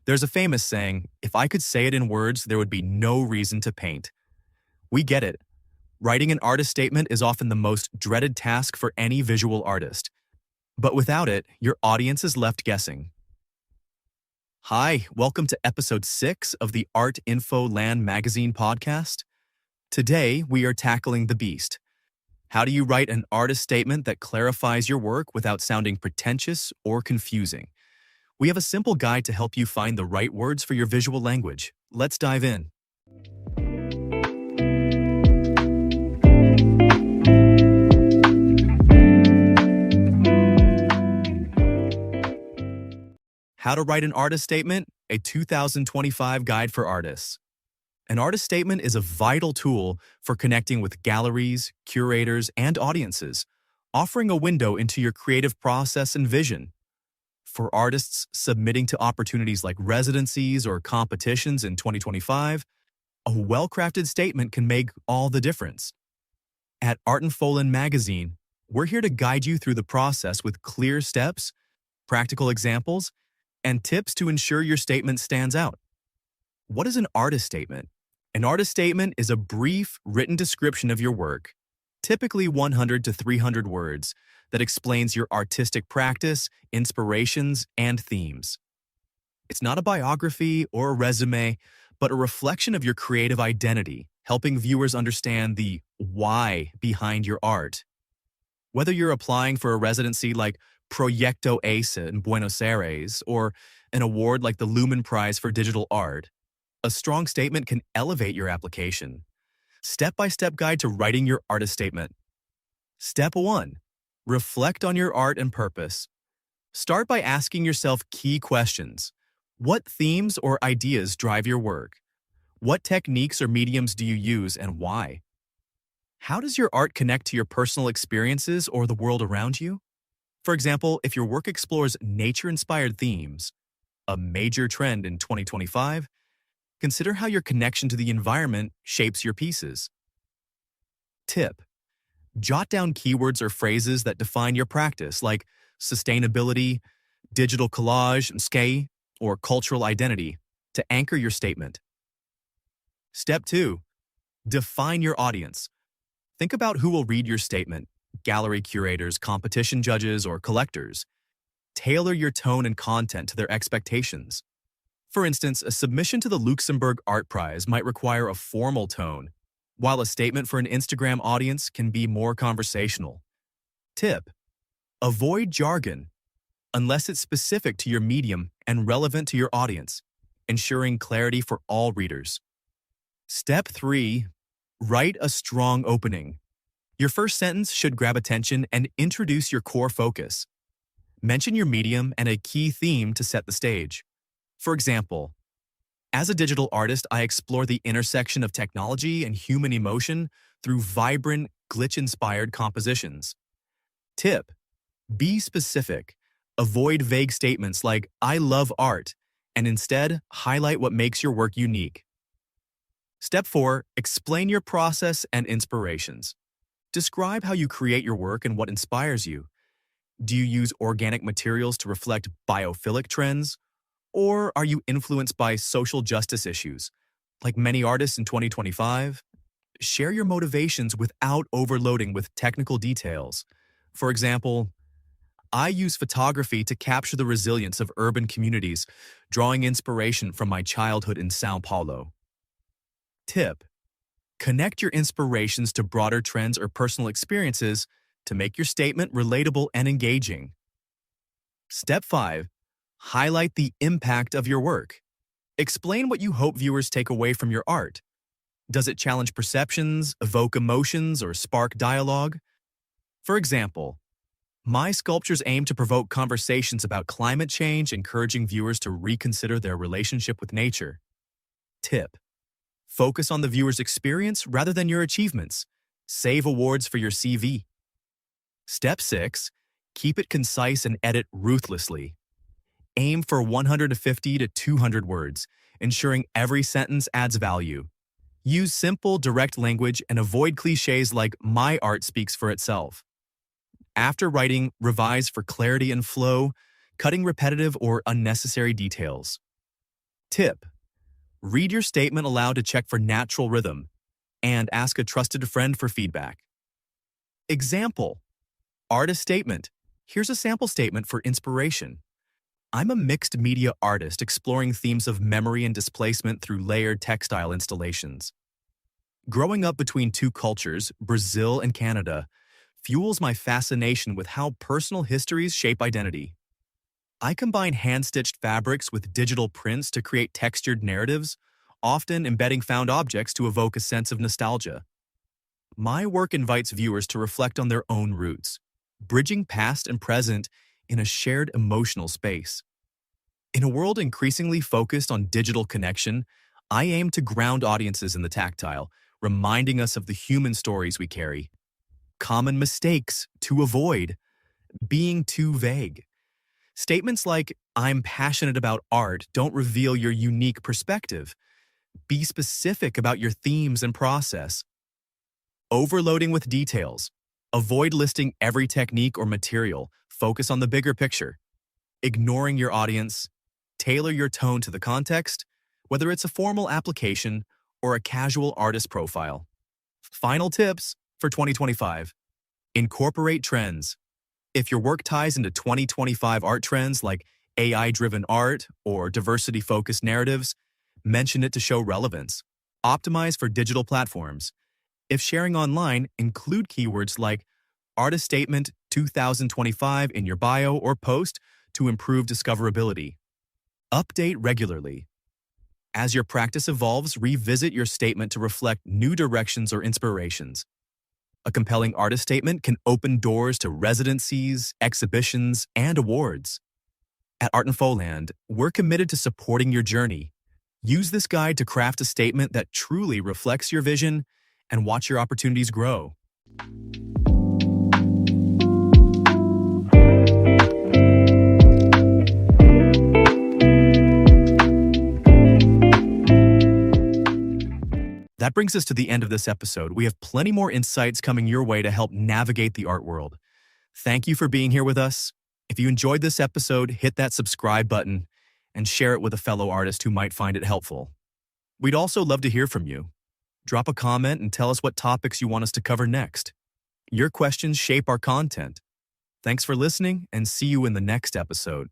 There's a famous saying, if I could say it in words, there would be no reason to paint. We get it. Writing an artist statement is often the most dreaded task for any visual artist. But without it, your audience is left guessing. Hi, welcome to episode 6 of the Art Info Land magazine podcast. Today, we are tackling the beast. How do you write an artist statement that clarifies your work without sounding pretentious or confusing? We have a simple guide to help you find the right words for your visual language. Let's dive in. How to Write an Artist Statement, a 2025 guide for artists. An artist statement is a vital tool for connecting with galleries, curators, and audiences, offering a window into your creative process and vision. For artists submitting to opportunities like residencies or competitions in 2025, a well-crafted statement can make all the difference. At Art and Folin magazine, we're here to guide you through the process with clear steps, practical examples, and tips to ensure your statement stands out. What is an artist statement? An artist statement is a brief, written description of your work, typically 100 to 300 words, that explains your artistic practice, inspirations, and themes. It's not a biography or a resume, but a reflection of your creative identity, helping viewers understand the why behind your art. Whether you're applying for a residency like Proyecto ACE in Buenos Aires or an award like the Lumen Prize for Digital Art, a strong statement can elevate your application. Step-by-step guide to writing your artist statement. Step 1. Reflect on your art and purpose. Start by asking yourself key questions. What themes or ideas drive your work? What techniques or mediums do you use and why? How does your art connect to your personal experiences or the world around you? For example, if your work explores nature-inspired themes, a major trend in 2025, consider how your connection to the environment shapes your pieces. Tip: jot down keywords or phrases that define your practice, like sustainability, digital collage, skate, or cultural identity, to anchor your statement. Step 2. Define your audience. Think about who will read your statement: gallery curators, competition judges, or collectors. Tailor your tone and content to their expectations. For instance, a submission to the Luxembourg Art Prize might require a formal tone, while a statement for an Instagram audience can be more conversational. Tip: avoid jargon, unless it's specific to your medium and relevant to your audience, ensuring clarity for all readers. Step 3. Write a strong opening. Your first sentence should grab attention and introduce your core focus. Mention your medium and a key theme to set the stage. For example, as a digital artist, I explore the intersection of technology and human emotion through vibrant, glitch-inspired compositions. Tip: be specific. Avoid vague statements like, "I love art," and instead highlight what makes your work unique. Step 4. Explain your process and inspirations. Describe how you create your work and what inspires you. Do you use organic materials to reflect biophilic trends? Or are you influenced by social justice issues? Like many artists in 2025, share your motivations without overloading with technical details. For example, I use photography to capture the resilience of urban communities, drawing inspiration from my childhood in São Paulo. Tip: connect your inspirations to broader trends or personal experiences to make your statement relatable and engaging. Step 5. Highlight the impact of your work. Explain what you hope viewers take away from your art. Does it challenge perceptions, evoke emotions, or spark dialogue? For example, my sculptures aim to provoke conversations about climate change, encouraging viewers to reconsider their relationship with nature. Tip: focus on the viewer's experience rather than your achievements. Save awards for your CV. Step 6. Keep it concise and edit ruthlessly. Aim for 150 to 200 words, ensuring every sentence adds value. Use simple, direct language and avoid cliches like "my art speaks for itself." After writing, revise for clarity and flow, cutting repetitive or unnecessary details. Tip: read your statement aloud to check for natural rhythm and ask a trusted friend for feedback. Example: artist statement. Here's a sample statement for inspiration. I'm a mixed media artist exploring themes of memory and displacement through layered textile installations. Growing up between two cultures, Brazil and Canada, fuels my fascination with how personal histories shape identity. I combine hand-stitched fabrics with digital prints to create textured narratives, often embedding found objects to evoke a sense of nostalgia. My work invites viewers to reflect on their own roots, bridging past and present in a shared emotional space. In a world increasingly focused on digital connection, I aim to ground audiences in the tactile, reminding us of the human stories we carry. Common mistakes to avoid: being too vague. Statements like, "I'm passionate about art," don't reveal your unique perspective. Be specific about your themes and process. Overloading with details. Avoid listing every technique or material. Focus on the bigger picture. Ignoring your audience. Tailor your tone to the context, whether it's a formal application or a casual artist profile. Final tips for 2025. Incorporate trends. If your work ties into 2025 art trends like AI-driven art or diversity-focused narratives, mention it to show relevance. Optimize for digital platforms. If sharing online, include keywords like artist statement 2025 in your bio or post to improve discoverability. Update regularly. As your practice evolves, revisit your statement to reflect new directions or inspirations. A compelling artist statement can open doors to residencies, exhibitions, and awards. At Art and Foland, we're committed to supporting your journey. Use this guide to craft a statement that truly reflects your vision and watch your opportunities grow. That brings us to the end of this episode. We have plenty more insights coming your way to help navigate the art world. Thank you for being here with us. If you enjoyed this episode, hit that subscribe button and share it with a fellow artist who might find it helpful. We'd also love to hear from you. Drop a comment and tell us what topics you want us to cover next. Your questions shape our content. Thanks for listening, and see you in the next episode.